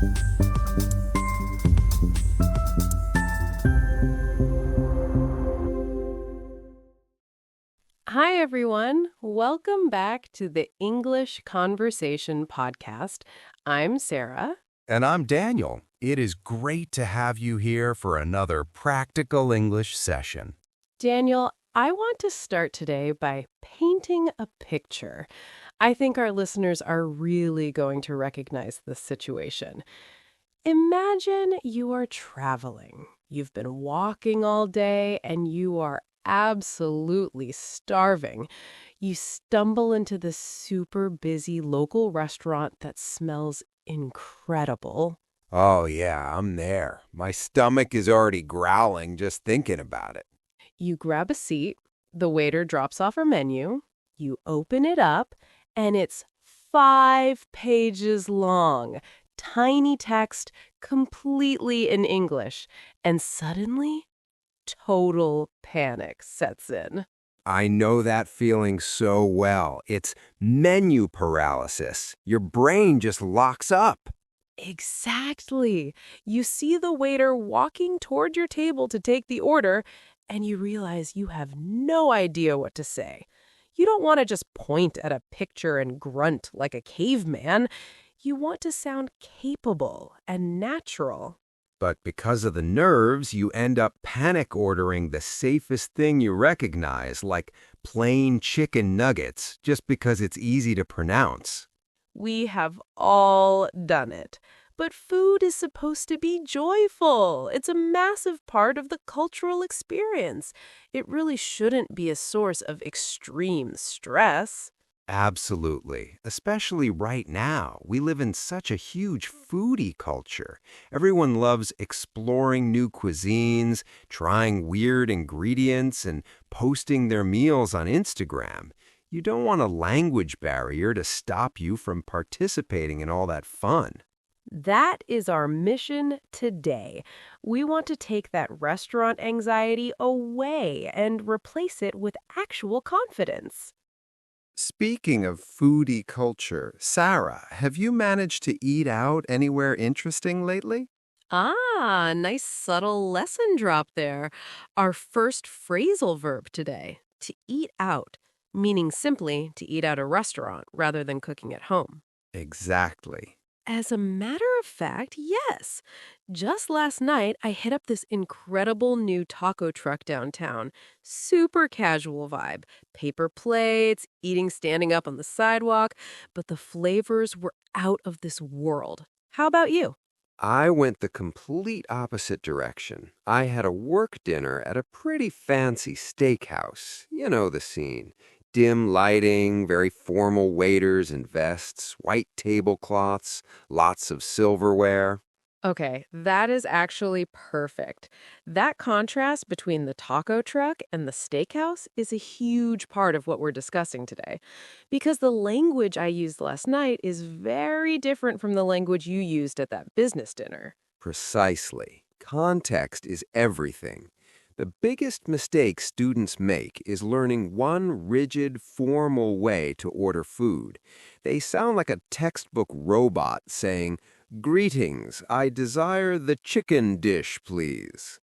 Hi, everyone. Welcome back to the English Conversation Podcast. I'm Sarah. And I'm Daniel. It is great to have you here for another practical English session. Daniel, I want to start today by painting a picture. I think our listeners are really going to recognize this situation. Imagine you are traveling. You've been walking all day and you are absolutely starving. You stumble into this super busy local restaurant that smells incredible. Oh, yeah, I'm there. My stomach is already growling just thinking about it. You grab a seat, the waiter drops off a menu, you open it up, and it's 5 pages long. Tiny text, completely in English. And suddenly, total panic sets in. I know that feeling so well. It's menu paralysis. Your brain just locks up. Exactly. You see the waiter walking toward your table to take the order, and you realize you have no idea what to say. You don't want to just point at a picture and grunt like a caveman. You want to sound capable and natural. But because of the nerves, you end up panic ordering the safest thing you recognize, like plain chicken nuggets, just because it's easy to pronounce. We have all done it. But food is supposed to be joyful. It's a massive part of the cultural experience. It really shouldn't be a source of extreme stress. Absolutely. Especially right now. We live in such a huge foodie culture. Everyone loves exploring new cuisines, trying weird ingredients, and posting their meals on Instagram. You don't want a language barrier to stop you from participating in all that fun. That is our mission today. We want to take that restaurant anxiety away and replace it with actual confidence. Speaking of foodie culture, Sarah, have you managed to eat out anywhere interesting lately? Ah, nice subtle lesson drop there. Our first phrasal verb today, to eat out, meaning simply to eat at a restaurant rather than cooking at home. Exactly. As a matter of fact, yes. Just last night, I hit up this incredible new taco truck downtown. Super casual vibe. Paper plates, eating standing up on the sidewalk, but the flavors were out of this world. How about you? I went the complete opposite direction. I had a work dinner at a pretty fancy steakhouse. You know the scene. Dim lighting, very formal waiters and vests, white tablecloths, lots of silverware. Okay, that is actually perfect. That contrast between the taco truck and the steakhouse is a huge part of what we're discussing today. Because the language I used last night is very different from the language you used at that business dinner. Precisely. Context is everything. The biggest mistake students make is learning one rigid, formal way to order food. They sound like a textbook robot saying, "Greetings, I desire the chicken dish, please."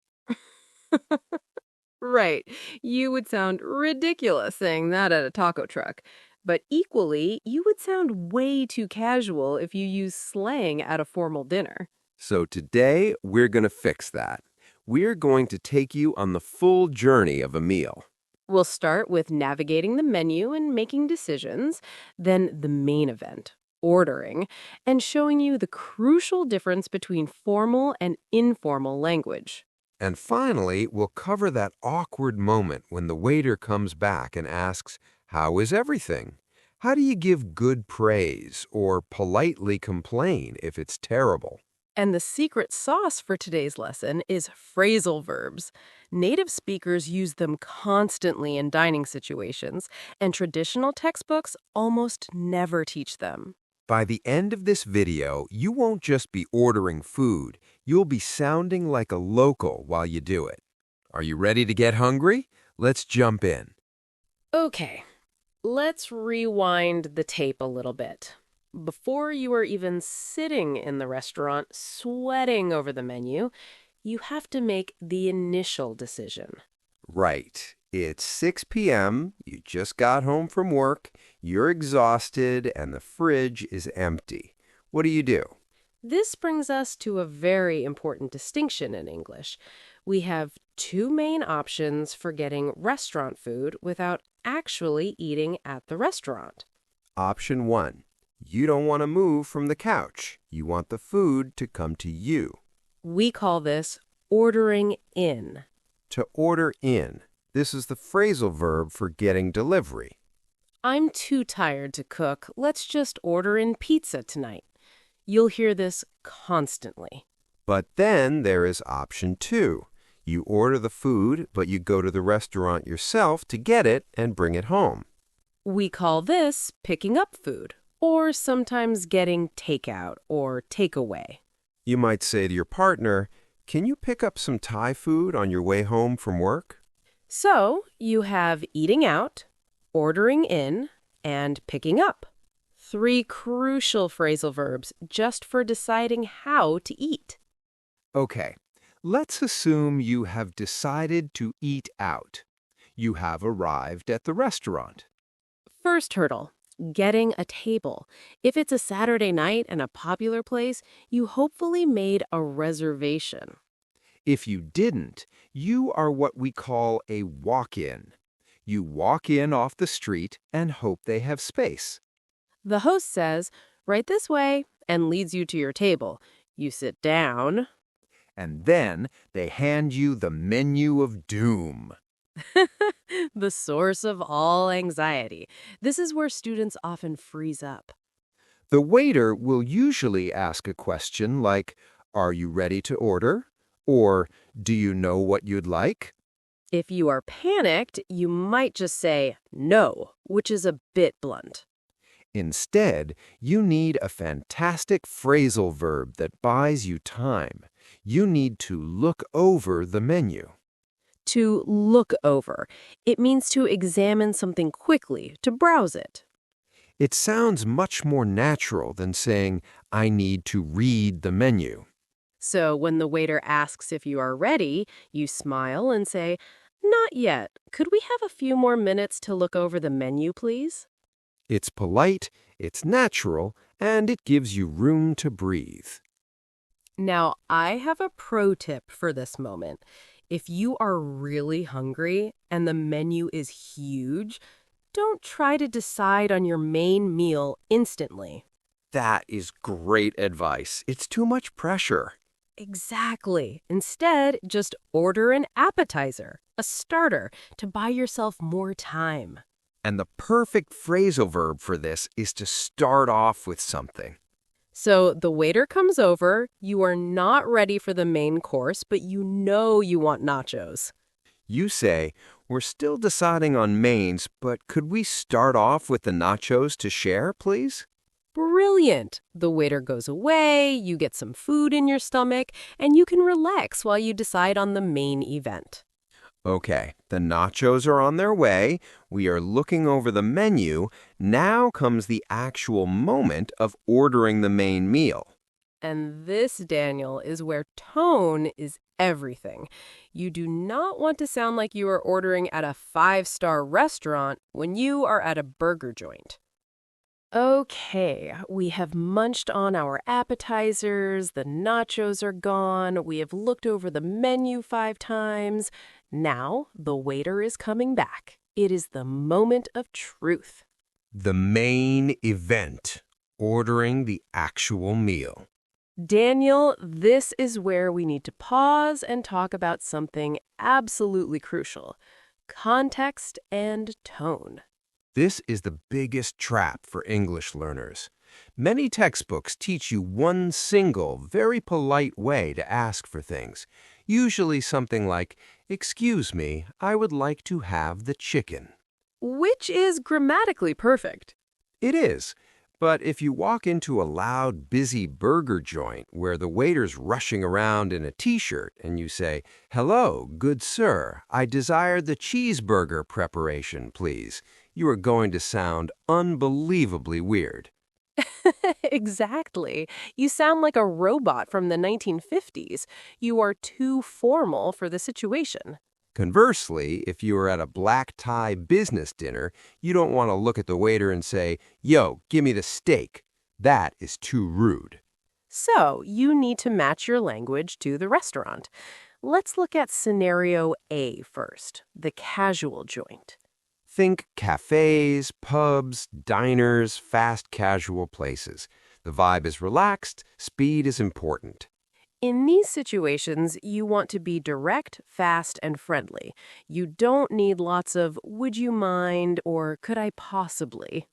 Right. You would sound ridiculous saying that at a taco truck. But equally, you would sound way too casual if you use slang at a formal dinner. So today, we're going to fix that. We're going to take you on the full journey of a meal. We'll start with navigating the menu and making decisions, then the main event, ordering, and showing you the crucial difference between formal and informal language. And finally, we'll cover that awkward moment when the waiter comes back and asks, "How is everything?" How do you give good praise or politely complain if it's terrible? And the secret sauce for today's lesson is phrasal verbs. Native speakers use them constantly in dining situations, and traditional textbooks almost never teach them. By the end of this video, you won't just be ordering food, you'll be sounding like a local while you do it. Are you ready to get hungry? Let's jump in. Okay, let's rewind the tape a little bit. Before you are even sitting in the restaurant, sweating over the menu, you have to make the initial decision. Right. It's 6 p.m., you just got home from work, you're exhausted, and the fridge is empty. What do you do? This brings us to a very important distinction in English. We have two main options for getting restaurant food without actually eating at the restaurant. Option 1. You don't want to move from the couch. You want the food to come to you. We call this ordering in. To order in. This is the phrasal verb for getting delivery. I'm too tired to cook. Let's just order in pizza tonight. You'll hear this constantly. But then there is option 2. You order the food, but you go to the restaurant yourself to get it and bring it home. We call this picking up food, or sometimes getting takeout or takeaway. You might say to your partner, "Can you pick up some Thai food on your way home from work?" So you have eating out, ordering in, and picking up. 3 crucial phrasal verbs just for deciding how to eat. Okay, let's assume you have decided to eat out. You have arrived at the restaurant. First hurdle, getting a table. If it's a Saturday night and a popular place, you hopefully made a reservation. If you didn't, you are what we call a walk-in. You walk in off the street and hope they have space. The host says, "Right this way," and leads you to your table. You sit down. And then they hand you the menu of doom. The source of all anxiety. This is where students often freeze up. The waiter will usually ask a question like, "Are you ready to order?" Or, "Do you know what you'd like?" If you are panicked, you might just say no, which is a bit blunt. Instead, you need a fantastic phrasal verb that buys you time. You need to look over the menu. To look over. It means to examine something quickly, to browse it. It sounds much more natural than saying, "I need to read the menu." So when the waiter asks if you are ready, you smile and say, "Not yet. Could we have a few more minutes to look over the menu, please?" It's polite, it's natural, and it gives you room to breathe. Now, I have a pro tip for this moment. If you are really hungry and the menu is huge, don't try to decide on your main meal instantly. That is great advice. It's too much pressure. Exactly. Instead, just order an appetizer, a starter, to buy yourself more time. And the perfect phrasal verb for this is to start off with something. So the waiter comes over, you are not ready for the main course, but you know you want nachos. You say, "We're still deciding on mains, but could we start off with the nachos to share, please?" Brilliant! The waiter goes away, you get some food in your stomach, and you can relax while you decide on the main event. Okay, the nachos are on their way. We are looking over the menu. Now comes the actual moment of ordering the main meal. And this, Daniel, is where tone is everything. You do not want to sound like you are ordering at a 5-star restaurant when you are at a burger joint. Okay, we have munched on our appetizers, the nachos are gone, we have looked over the menu 5 times. Now, the waiter is coming back. It is the moment of truth. The main event, ordering the actual meal. Daniel, this is where we need to pause and talk about something absolutely crucial: context and tone. This is the biggest trap for English learners. Many textbooks teach you one single, very polite way to ask for things. Usually something like, "Excuse me, I would like to have the chicken." Which is grammatically perfect. It is. But if you walk into a loud, busy burger joint where the waiter's rushing around in a t-shirt and you say, "Hello, good sir, I desire the cheeseburger preparation, please," you are going to sound unbelievably weird. Exactly. You sound like a robot from the 1950s. You are too formal for the situation. Conversely, if you are at a black tie business dinner, you don't want to look at the waiter and say, "Yo, give me the steak." That is too rude. So, you need to match your language to the restaurant. Let's look at scenario A first, the casual joint. Think cafes, pubs, diners, fast casual places. The vibe is relaxed, speed is important. In these situations, you want to be direct, fast, and friendly. You don't need lots of "would you mind" or "could I possibly."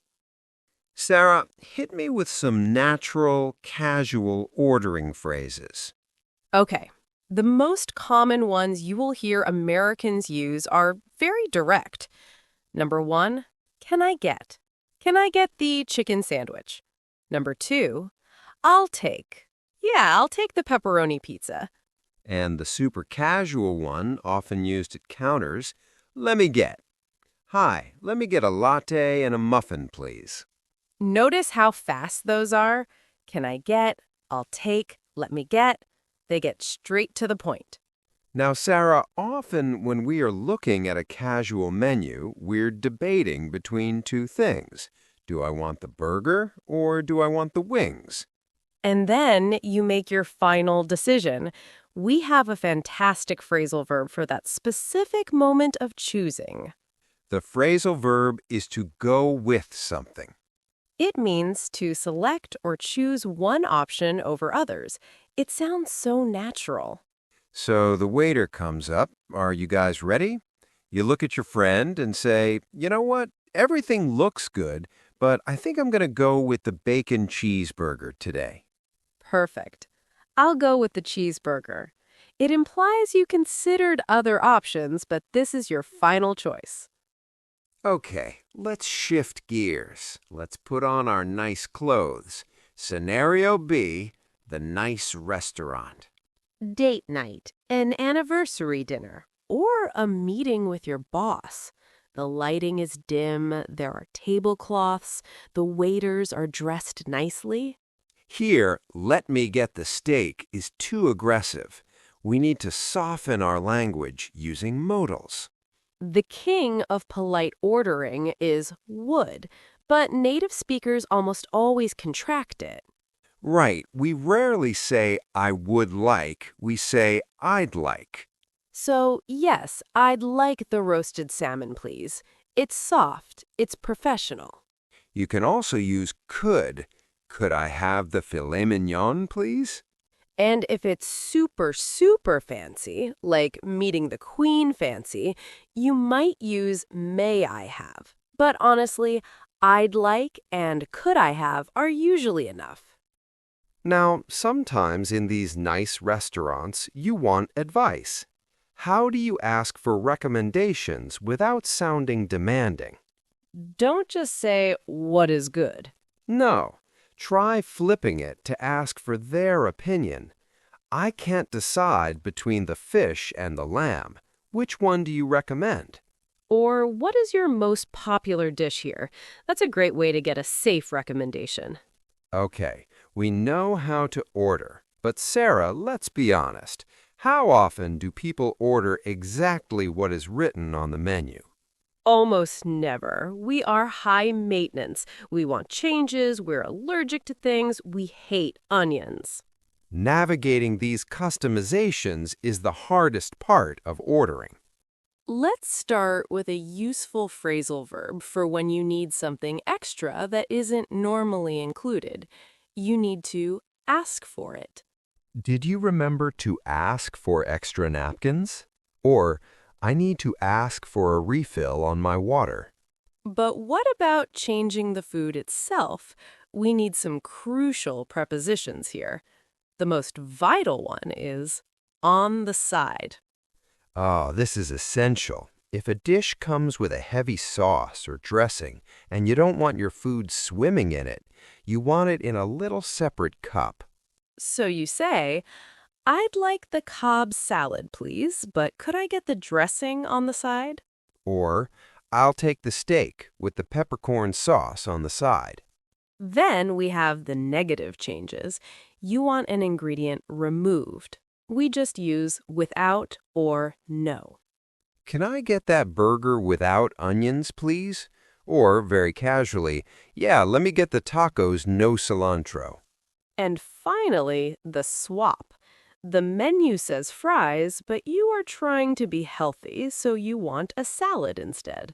Sarah, hit me with some natural, casual ordering phrases. Okay. The most common ones you will hear Americans use are very direct. Number one, can I get? Can I get the chicken sandwich? Number two, I'll take. Yeah, I'll take the pepperoni pizza. And the super casual one, often used at counters, let me get. Hi, let me get a latte and a muffin, please. Notice how fast those are. Can I get? I'll take. Let me get. They get straight to the point. Now, Sarah, often when we are looking at a casual menu, we're debating between two things. Do I want the burger or do I want the wings? And then you make your final decision. We have a fantastic phrasal verb for that specific moment of choosing. The phrasal verb is to go with something. It means to select or choose one option over others. It sounds so natural. So the waiter comes up. Are you guys ready? You look at your friend and say, you know what? Everything looks good, but I think I'm going to go with the bacon cheeseburger today. Perfect. I'll go with the cheeseburger. It implies you considered other options, but this is your final choice. Okay, let's shift gears. Let's put on our nice clothes. Scenario B, the nice restaurant. Date night, an anniversary dinner, or a meeting with your boss. The lighting is dim, there are tablecloths, the waiters are dressed nicely. Here, let me get the steak is too aggressive. We need to soften our language using modals. The king of polite ordering is would, but native speakers almost always contract it. Right, we rarely say I would like, we say I'd like. So, yes, I'd like the roasted salmon, please. It's soft, it's professional. You can also use could. Could I have the filet mignon, please? And if it's super, super fancy, like meeting the queen fancy, you might use may I have. But honestly, I'd like and could I have are usually enough. Now, sometimes in these nice restaurants, you want advice. How do you ask for recommendations without sounding demanding? Don't just say, what is good? No. Try flipping it to ask for their opinion. I can't decide between the fish and the lamb. Which one do you recommend? Or what is your most popular dish here? That's a great way to get a safe recommendation. Okay, we know how to order. But Sarah, let's be honest. How often do people order exactly what is written on the menu? Almost never. We are high maintenance. We want changes. We're allergic to things. We hate onions. Navigating these customizations is the hardest part of ordering. Let's start with a useful phrasal verb for when you need something extra that isn't normally included. You need to ask for it. Did you remember to ask for extra napkins? Or, I need to ask for a refill on my water. But what about changing the food itself? We need some crucial prepositions here. The most vital one is on the side. Oh, this is essential. If a dish comes with a heavy sauce or dressing and you don't want your food swimming in it, you want it in a little separate cup. So you say, I'd like the Cobb salad, please, but could I get the dressing on the side? Or, I'll take the steak with the peppercorn sauce on the side. Then we have the negative changes. You want an ingredient removed. We just use without or no. Can I get that burger without onions, please? Or, very casually, yeah, let me get the tacos no cilantro. And finally, the swap. The menu says fries, but you are trying to be healthy, so you want a salad instead.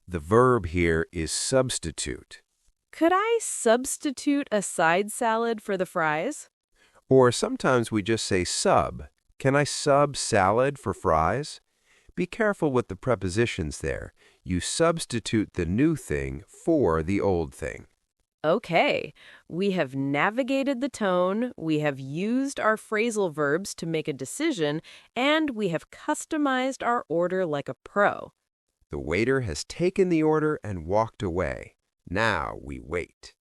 The verb here is substitute. Could I substitute a side salad for the fries? Or sometimes we just say sub. Can I sub salad for fries? Be careful with the prepositions there. You substitute the new thing for the old thing. Okay, we have navigated the tone, we have used our phrasal verbs to make a decision, and we have customized our order like a pro. The waiter has taken the order and walked away. Now we wait.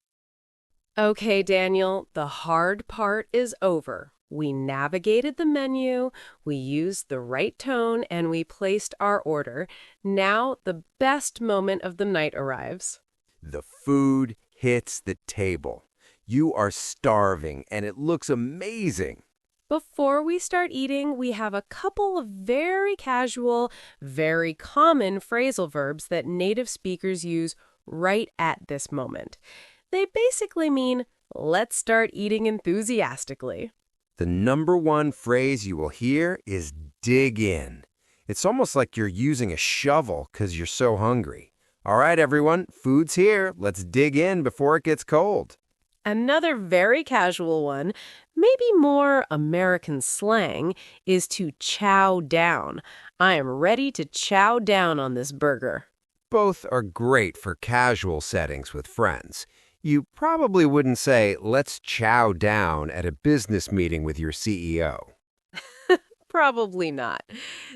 Okay, Daniel, the hard part is over. We navigated the menu, we used the right tone, and we placed our order. Now the best moment of the night arrives. The food hits the table. You are starving, and it looks amazing. Before we start eating, we have a couple of very casual, very common phrasal verbs that native speakers use right at this moment. They basically mean, let's start eating enthusiastically. The number one phrase you will hear is dig in. It's almost like you're using a shovel because you're so hungry. All right, everyone, food's here. Let's dig in before it gets cold. Another very casual one, maybe more American slang, is to chow down. I am ready to chow down on this burger. Both are great for casual settings with friends. You probably wouldn't say, let's chow down at a business meeting with your CEO. Probably not.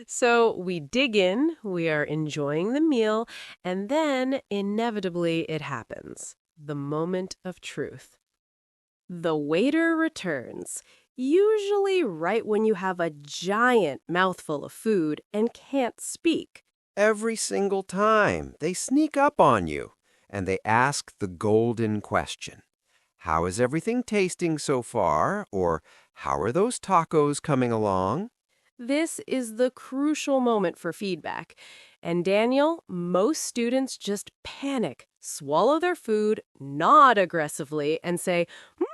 So we dig in, we are enjoying the meal, and then inevitably it happens. The moment of truth. The waiter returns, usually right when you have a giant mouthful of food and can't speak. Every single time, they sneak up on you, and they ask the golden question. How is everything tasting so far? Or how are those tacos coming along? This is the crucial moment for feedback. And Daniel, most students just panic, swallow their food, nod aggressively, and say,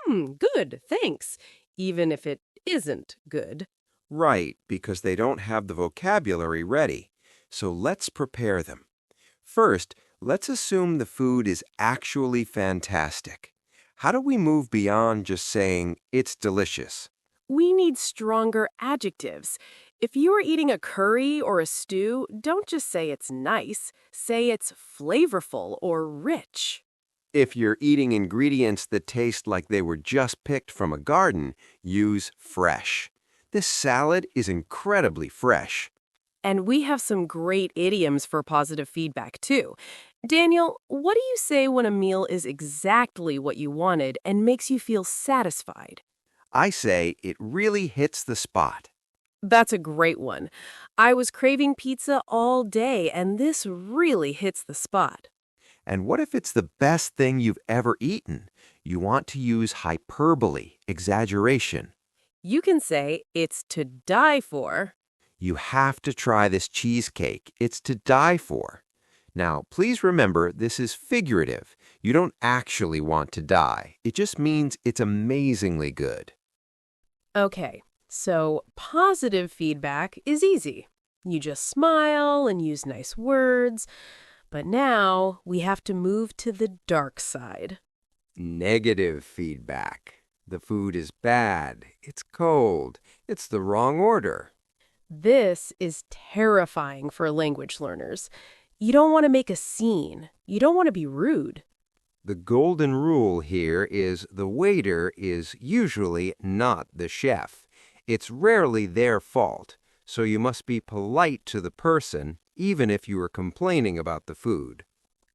good, thanks, even if it isn't good. Right, because they don't have the vocabulary ready. So let's prepare them. First, let's assume the food is actually fantastic. How do we move beyond just saying, it's delicious? We need stronger adjectives. If you are eating a curry or a stew, don't just say it's nice. Say it's flavorful or rich. If you're eating ingredients that taste like they were just picked from a garden, use fresh. This salad is incredibly fresh. And we have some great idioms for positive feedback, too. Daniel, what do you say when a meal is exactly what you wanted and makes you feel satisfied? I say it really hits the spot. That's a great one. I was craving pizza all day, and this really hits the spot. And what if it's the best thing you've ever eaten? You want to use hyperbole, exaggeration. You can say it's to die for. You have to try this cheesecake. It's to die for. Now, please remember, this is figurative. You don't actually want to die. It just means it's amazingly good. Okay, so positive feedback is easy. You just smile and use nice words. But now we have to move to the dark side. Negative feedback. The food is bad. It's cold. It's the wrong order. This is terrifying for language learners. You don't want to make a scene. You don't want to be rude. The golden rule here is the waiter is usually not the chef. It's rarely their fault, so you must be polite to the person, even if you are complaining about the food.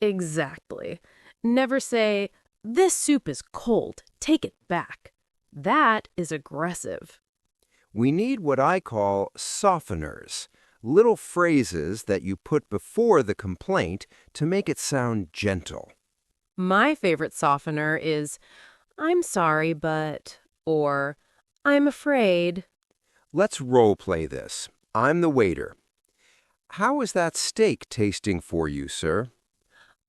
Exactly. Never say, this soup is cold, take it back. That is aggressive. We need what I call softeners, little phrases that you put before the complaint to make it sound gentle. My favorite softener is "I'm sorry, but," or "I'm afraid." Let's role play this. I'm the waiter. How is that steak tasting for you, sir?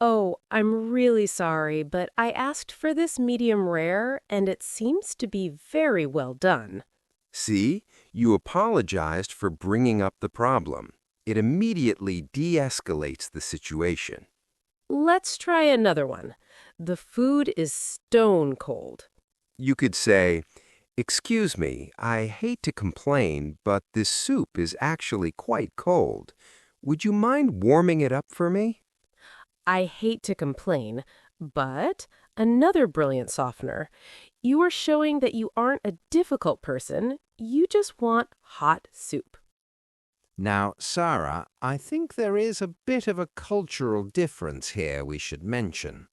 "Oh, I'm really sorry, but I asked for this medium rare, and it seems to be very well done." See, you apologized for bringing up the problem. It immediately de-escalates the situation. Let's try another one. "The food is stone cold." You could say, "Excuse me, I hate to complain, but this soup is actually quite cold. Would you mind warming it up for me?" I hate to complain, but another brilliant softener. You are showing that you aren't a difficult person. You just want hot soup. Now, Sarah, I think there is a bit of a cultural difference here we should mention.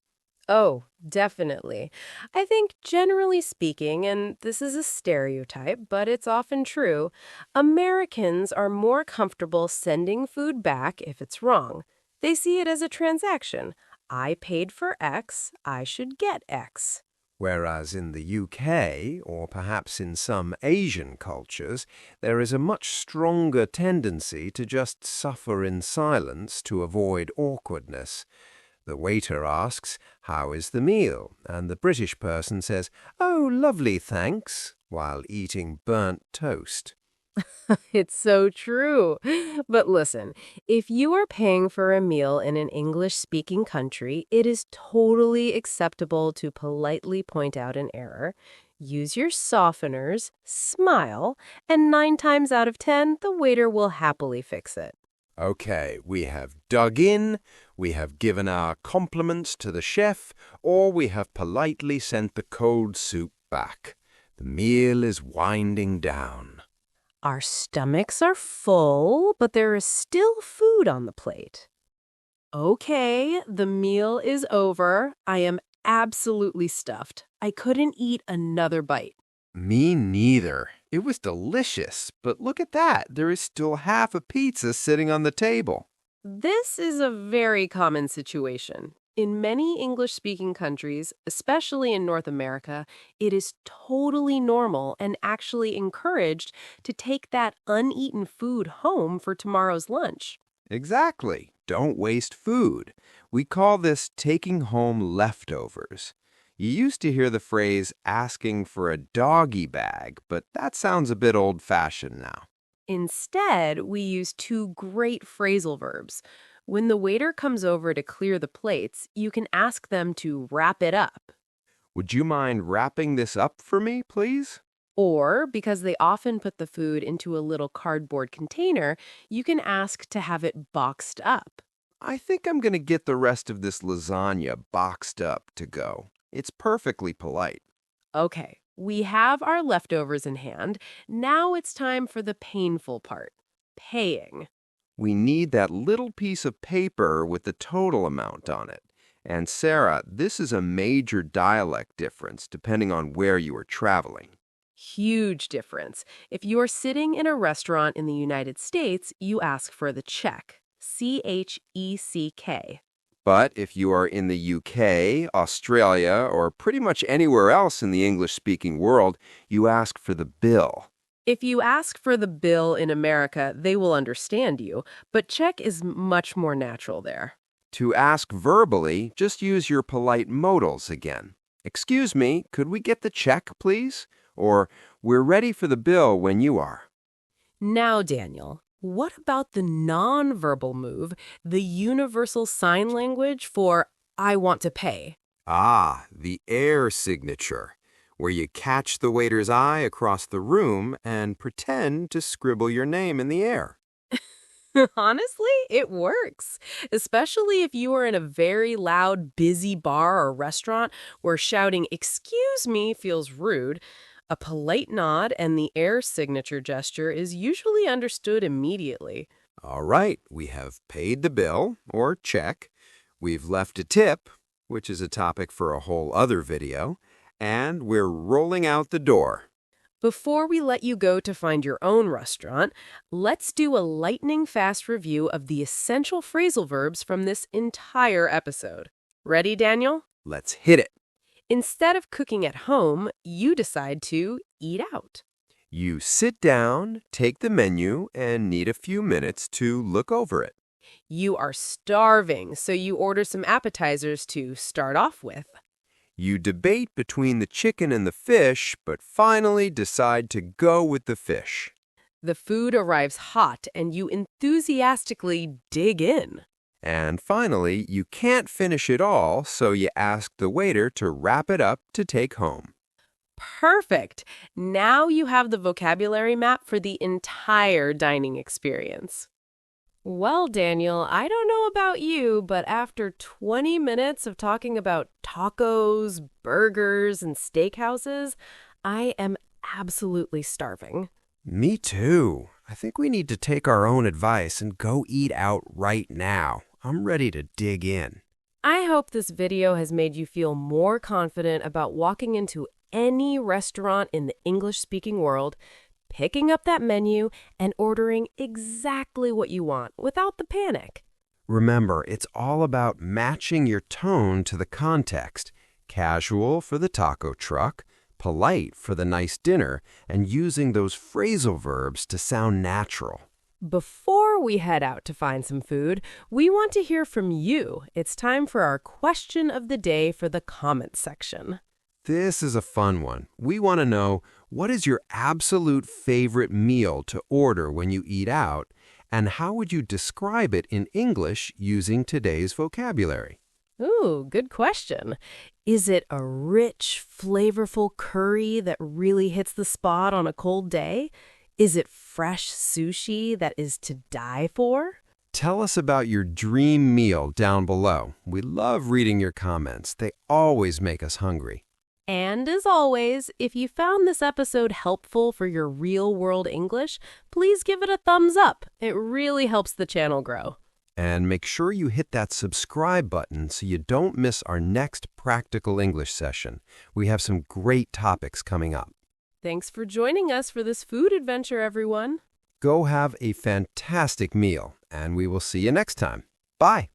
Oh, definitely. I think generally speaking, and this is a stereotype, but it's often true, Americans are more comfortable sending food back if it's wrong. They see it as a transaction. I paid for X, I should get X. Whereas in the UK, or perhaps in some Asian cultures, there is a much stronger tendency to just suffer in silence to avoid awkwardness. The waiter asks, "How is the meal?" and the British person says, "Oh, lovely, thanks," while eating burnt toast. It's so true. But listen, if you are paying for a meal in an English-speaking country, it is totally acceptable to politely point out an error, use your softeners, smile, and 9 times out of 10, the waiter will happily fix it. Okay, we have dug in, we have given our compliments to the chef, or we have politely sent the cold soup back. The meal is winding down. Our stomachs are full, but there is still food on the plate. Okay, the meal is over. I am absolutely stuffed. I couldn't eat another bite. Me neither. It was delicious, but look at that. There is still half a pizza sitting on the table. This is a very common situation. In many English-speaking countries, especially in North America, it is totally normal and actually encouraged to take that uneaten food home for tomorrow's lunch. Exactly. Don't waste food. We call this taking home leftovers. You used to hear the phrase asking for a doggy bag, but that sounds a bit old-fashioned now. Instead, we use two great phrasal verbs. When the waiter comes over to clear the plates, you can ask them to wrap it up. Would you mind wrapping this up for me, please? Or, because they often put the food into a little cardboard container, you can ask to have it boxed up. I think I'm going to get the rest of this lasagna boxed up to go. It's perfectly polite. Okay, we have our leftovers in hand. Now it's time for the painful part, paying. We need that little piece of paper with the total amount on it. And Sarah, this is a major dialect difference depending on where you are traveling. Huge difference. If you're sitting in a restaurant in the United States, you ask for the check. CHECK. But if you are in the UK, Australia, or pretty much anywhere else in the English-speaking world, you ask for the bill. If you ask for the bill in America, they will understand you, but check is much more natural there. To ask verbally, just use your polite modals again. "Excuse me, could we get the check, please?" Or, "We're ready for the bill when you are." Now, Daniel, what about the nonverbal move, the universal sign language for "I want to pay"? Ah, the air signature, where you catch the waiter's eye across the room and pretend to scribble your name in the air. Honestly, it works, especially if you are in a very loud, busy bar or restaurant where shouting "excuse me" feels rude. A polite nod and the air signature gesture is usually understood immediately. All right, we have paid the bill, or check. We've left a tip, which is a topic for a whole other video, and we're rolling out the door. Before we let you go to find your own restaurant, let's do a lightning-fast review of the essential phrasal verbs from this entire episode. Ready, Daniel? Let's hit it. Instead of cooking at home, you decide to eat out. You sit down, take the menu, and need a few minutes to look over it. You are starving, so you order some appetizers to start off with. You debate between the chicken and the fish, but finally decide to go with the fish. The food arrives hot, and you enthusiastically dig in. And finally, you can't finish it all, so you ask the waiter to wrap it up to take home. Perfect! Now you have the vocabulary map for the entire dining experience. Well, Daniel, I don't know about you, but after 20 minutes of talking about tacos, burgers, and steakhouses, I am absolutely starving. Me too. I think we need to take our own advice and go eat out right now. I'm ready to dig in. I hope this video has made you feel more confident about walking into any restaurant in the English-speaking world, picking up that menu, and ordering exactly what you want without the panic. Remember, it's all about matching your tone to the context. Casual for the taco truck, polite for the nice dinner, and using those phrasal verbs to sound natural. Before we head out to find some food, we want to hear from you. It's time for our question of the day for the comments section. This is a fun one. We want to know, what is your absolute favorite meal to order when you eat out, and how would you describe it in English using today's vocabulary? Ooh, good question. Is it a rich, flavorful curry that really hits the spot on a cold day? Is it fresh sushi that is to die for? Tell us about your dream meal down below. We love reading your comments. They always make us hungry. And as always, if you found this episode helpful for your real-world English, please give it a thumbs up. It really helps the channel grow. And make sure you hit that subscribe button so you don't miss our next practical English session. We have some great topics coming up. Thanks for joining us for this food adventure, everyone. Go have a fantastic meal, and we will see you next time. Bye.